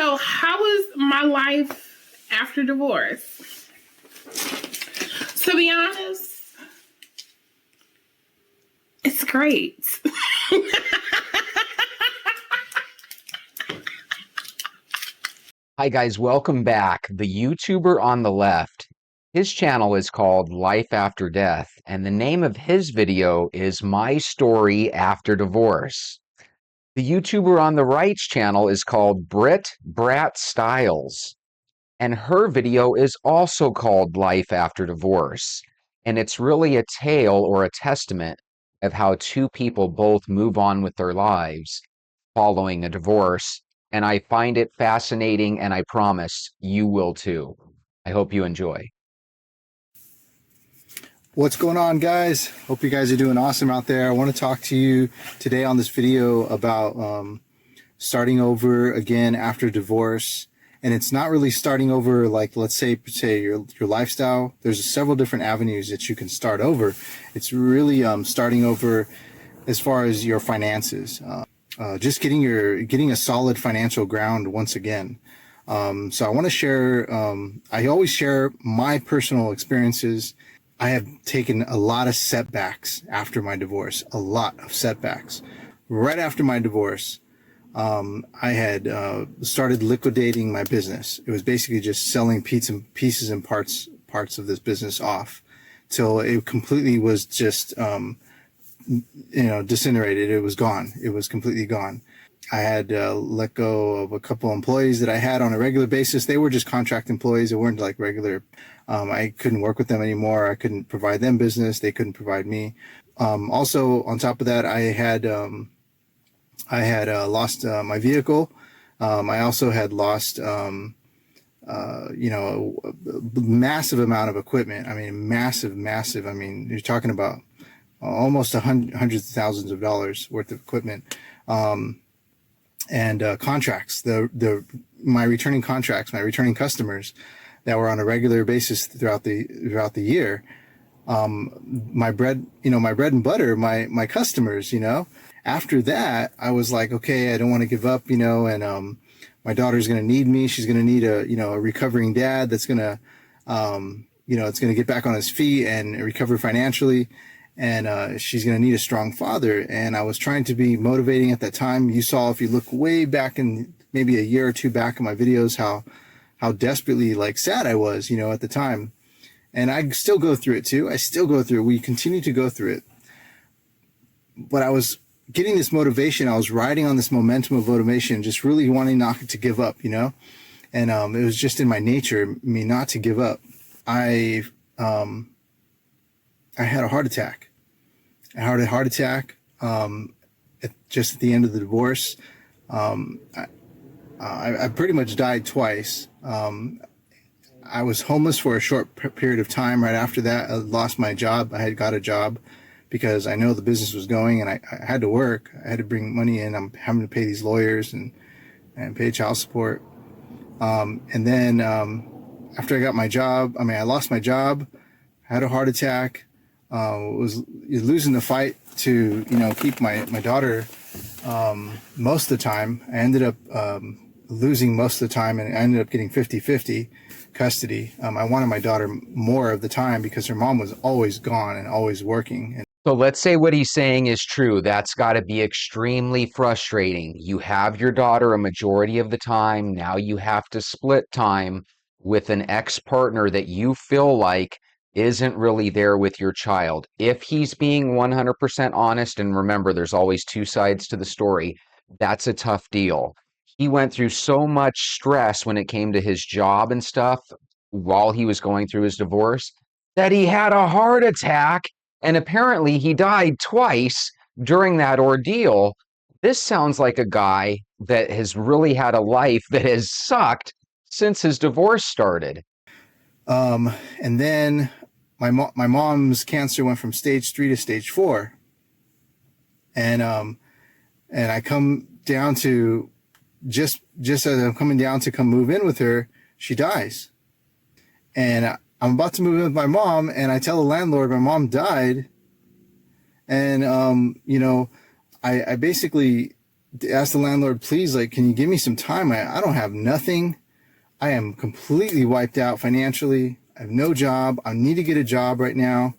So, how is my life after divorce? To be honest, it's great. Hi guys, welcome back. The YouTuber on the left, his channel is called Life After Death, and the name of his video is My Story After Divorce. The YouTuber on the right's channel is called Brat Styles, and her video is also called Life After Divorce. And it's really a tale or a testament of how two people both move on with their lives following a divorce. And I find it fascinating, and I promise you will too. I hope you enjoy. What's going on, guys? Hope you guys are doing awesome out there. I want to talk to you today on this video about starting over again after divorce. And it's not really starting over like, let's say your lifestyle. There's several different avenues that you can start over. It's really starting over as far as your finances. Just getting a solid financial ground once again. So I want to share, I always share my personal experiences. I have taken a lot of setbacks after my divorce, a lot of setbacks. Right after my divorce, I had started liquidating my business. It was basically just selling pieces and parts of this business off till it completely was just, disintegrated. It was gone. It was completely gone. I had let go of a couple employees that I had on a regular basis. They were just contract employees. They weren't like regular. I couldn't work with them anymore. I couldn't provide them business. They couldn't provide me. Also, on top of that, I had lost my vehicle. I also had lost, a massive amount of equipment. I mean, massive. I mean, you're talking about almost hundreds of thousands of dollars worth of equipment. And contracts, my returning contracts, my returning customers that were on a regular basis throughout the year. My bread and butter, my customers, After that, I was like, okay, I don't want to give up, and my daughter's going to need me. She's going to need a recovering dad that's going to, it's going to get back on his feet and recover financially. And she's going to need a strong father. And I was trying to be motivating at that time. You saw, if you look way back in maybe a year or two back in my videos, how desperately sad I was, at the time. And I still go through it too. I still go through it. We continue to go through it. But I was getting this motivation. I was riding on this momentum of motivation, just really wanting not to give up, And it was just in my nature, me not to give up. I had a heart attack. Just at the end of the divorce. I pretty much died twice. I was homeless for a short period of time. Right after that, I lost my job. I had got a job because I know the business was going, and I had to work. I had to bring money in. I'm having to pay these lawyers and pay child support. And then after I got my job, I lost my job, had a heart attack. Was losing the fight to keep my daughter most of the time. I ended up losing most of the time, and I ended up getting 50-50 custody. I wanted my daughter more of the time because her mom was always gone and always working. So let's say what he's saying is true. That's got to be extremely frustrating. You have your daughter a majority of the time. Now you have to split time with an ex-partner that you feel like isn't really there with your child. If he's being 100% honest, and remember, there's always two sides to the story, that's a tough deal. He went through so much stress when it came to his job and stuff while he was going through his divorce that he had a heart attack, and apparently he died twice during that ordeal. This sounds like a guy that has really had a life that has sucked since his divorce started. And then my mom's cancer went from stage 3 to stage 4. And I come down to just as I'm coming down to come move in with her, she dies. And I'm about to move in with my mom, and I tell the landlord my mom died. And, I basically asked the landlord, please, like, can you give me some time? I don't have nothing. I am completely wiped out financially. I have no job. I need to get a job right now.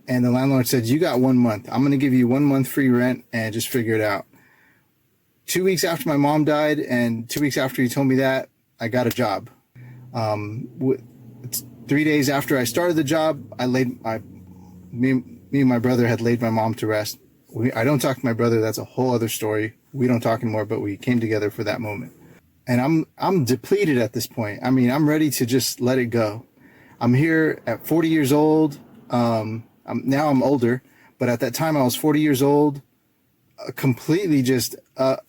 And the landlord said, you got 1 month. I'm going to give you 1 month free rent and just figure it out. 2 weeks after my mom died and 2 weeks after he told me that, I got a job. 3 days after I started the job, me and my brother had laid my mom to rest. I don't talk to my brother. That's a whole other story. We don't talk anymore, but we came together for that moment. And I'm depleted at this point. I mean, I'm ready to just let it go. I'm here at 40 years old. Now I'm older, but at that time I was 40 years old, completely just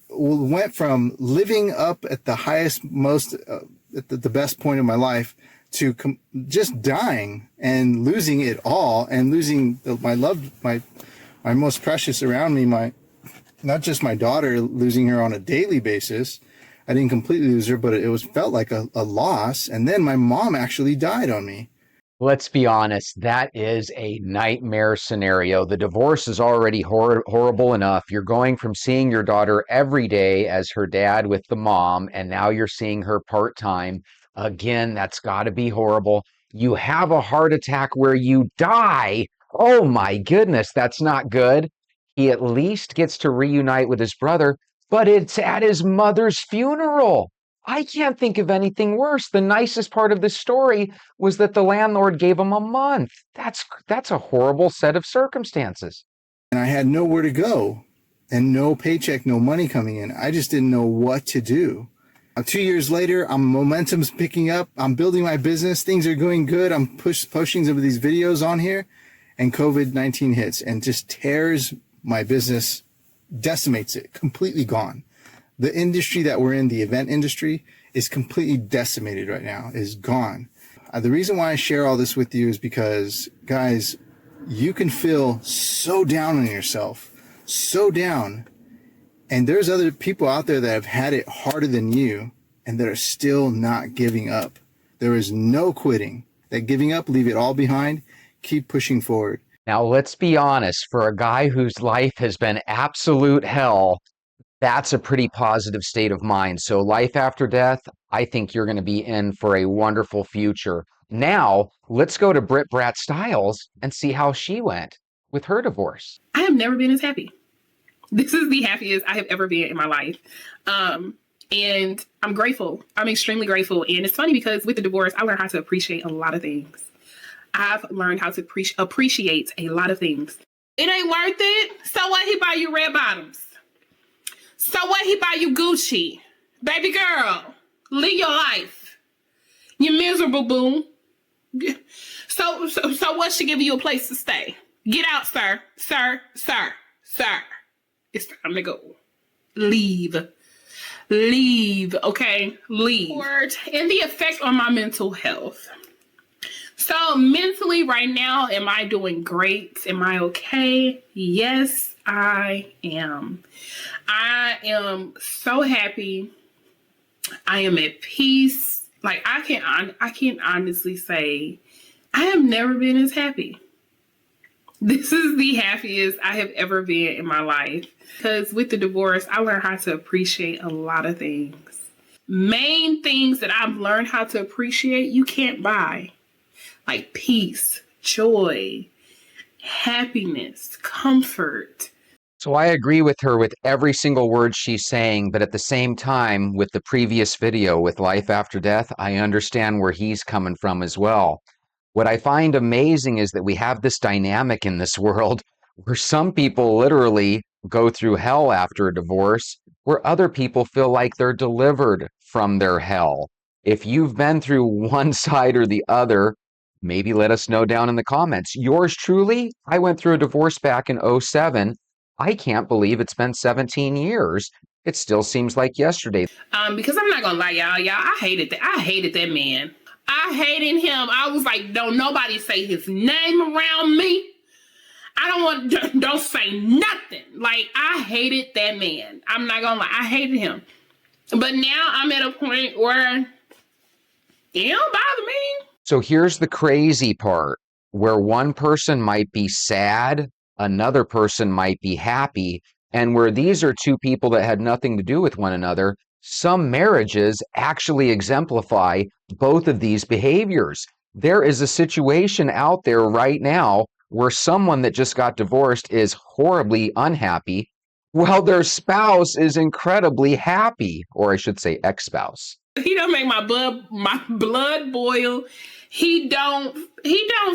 went from living up at the highest, most, at the best point of my life to just dying and losing it all and losing my most precious around me, not just my daughter, losing her on a daily basis. I didn't completely lose her, but it felt like a loss. And then my mom actually died on me. Let's be honest, that is a nightmare scenario. The divorce is already horrible enough. You're going from seeing your daughter every day as her dad with the mom, and now you're seeing her part-time. Again, that's got to be horrible. You have a heart attack where you die. Oh my goodness, that's not good. He at least gets to reunite with his brother, but it's at his mother's funeral. I can't think of anything worse. The nicest part of this story was that the landlord gave him a month. That's a horrible set of circumstances. And I had nowhere to go and no paycheck, no money coming in. I just didn't know what to do. 2 years later, momentum's picking up. I'm building my business. Things are going good. I'm pushing some of these videos on here, and COVID-19 hits and just tears my business, decimates it, completely gone. The industry that we're in, the event industry, is completely decimated right now, is gone. The reason why I share all this with you is because, guys, you can feel so down on yourself, so down. And there's other people out there that have had it harder than you and that are still not giving up. There is no quitting. That giving up, leave it all behind, keep pushing forward. Now, let's be honest, for a guy whose life has been absolute hell, that's a pretty positive state of mind. So life after death, I think you're going to be in for a wonderful future. Now, let's go to Britt Brat Styles and see how she went with her divorce. I have never been as happy. This is the happiest I have ever been in my life. And I'm grateful. I'm extremely grateful. And it's funny because with the divorce, I learned how to appreciate a lot of things. I've learned how to appreciate a lot of things. It ain't worth it. So what? He buy you red bottoms. So what? He buy you Gucci. Baby girl, live your life. You're miserable, boo. So what should give you a place to stay? Get out, sir. Sir. It's time to go. Leave, okay? Leave. And the effect on my mental health. So mentally right now, am I doing great? Am I okay? Yes, I am. I am so happy. I am at peace. Like I can honestly say I have never been as happy. This is the happiest I have ever been in my life. Because with the divorce, I learned how to appreciate a lot of things. Main things that I've learned how to appreciate, you can't buy. Like peace, joy, happiness, comfort. So I agree with her with every single word she's saying, but at the same time, with the previous video with life after death, I understand where he's coming from as well. What I find amazing is that we have this dynamic in this world where some people literally go through hell after a divorce, where other people feel like they're delivered from their hell. If you've been through one side or the other, maybe let us know down in the comments. Yours truly, I went through a divorce back in 2007. I can't believe it's been 17 years. It still seems like yesterday. Because I'm not gonna lie, y'all, I hated that man. I hated him. I was like, don't nobody say his name around me. Don't say nothing. Like, I hated that man. I'm not gonna lie, I hated him. But now I'm at a point where it don't bother me. So here's the crazy part, where one person might be sad, another person might be happy. And where these are two people that had nothing to do with one another, some marriages actually exemplify both of these behaviors. There is a situation out there right now where someone that just got divorced is horribly unhappy, while their spouse is incredibly happy, or I should say ex-spouse. He don't make my blood boil. He don't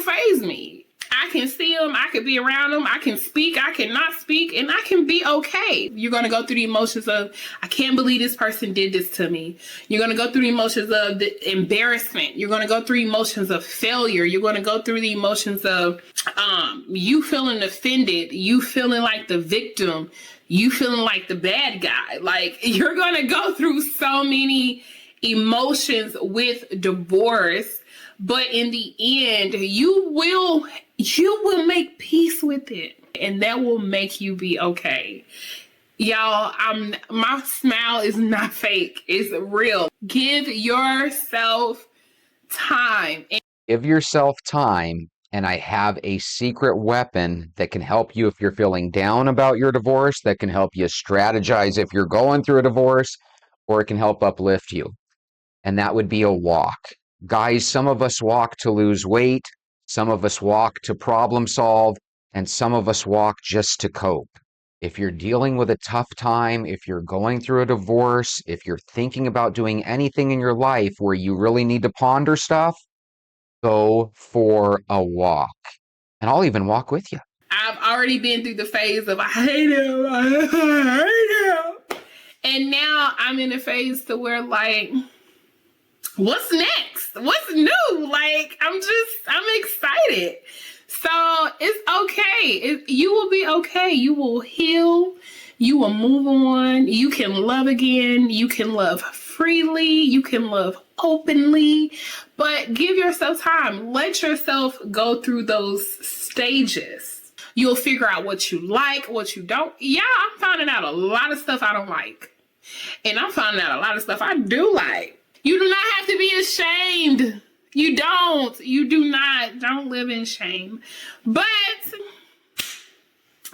faze me. I can see him, I can be around him, I can speak, I cannot speak, and I can be okay. You're going to go through the emotions of, I can't believe this person did this to me. You're going to go through the emotions of the embarrassment. You're going to go through emotions of failure. You're going to go through the emotions of you feeling offended, you feeling like the victim, you feeling like the bad guy. Like, you're going to go through so many emotions with divorce. But in the end, you will make peace with it, and that will make you be okay. Y'all, my smile is not fake. It's real. Give yourself time. Give yourself time, and I have a secret weapon that can help you if you're feeling down about your divorce, that can help you strategize if you're going through a divorce, or it can help uplift you. And that would be a walk. Guys, some of us walk to lose weight, some of us walk to problem solve, and some of us walk just to cope. If you're dealing with a tough time, if you're going through a divorce, if you're thinking about doing anything in your life where you really need to ponder stuff, go for a walk. And I'll even walk with you. I've already been through the phase of I hate him, I hate him. And now I'm in a phase to where, like, what's next? What's new? Like, I'm excited. So it's okay. You will be okay. You will heal. You will move on. You can love again. You can love freely. You can love openly. But give yourself time. Let yourself go through those stages. You'll figure out what you like, what you don't. Yeah, I'm finding out a lot of stuff I don't like. And I'm finding out a lot of stuff I do like. You do not have to be ashamed. You don't. You do not. Don't live in shame. But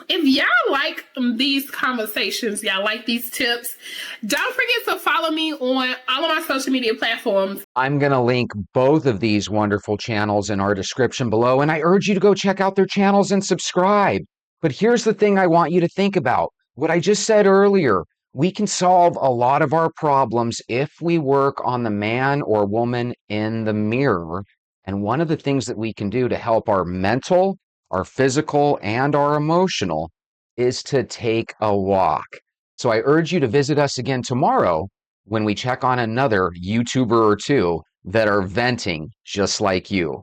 if y'all like these conversations, y'all like these tips, don't forget to follow me on all of my social media platforms. I'm going to link both of these wonderful channels in our description below, and I urge you to go check out their channels and subscribe. But here's the thing I want you to think about. What I just said earlier. We can solve a lot of our problems if we work on the man or woman in the mirror. And one of the things that we can do to help our mental, our physical, and our emotional is to take a walk. So I urge you to visit us again tomorrow when we check on another YouTuber or two that are venting just like you.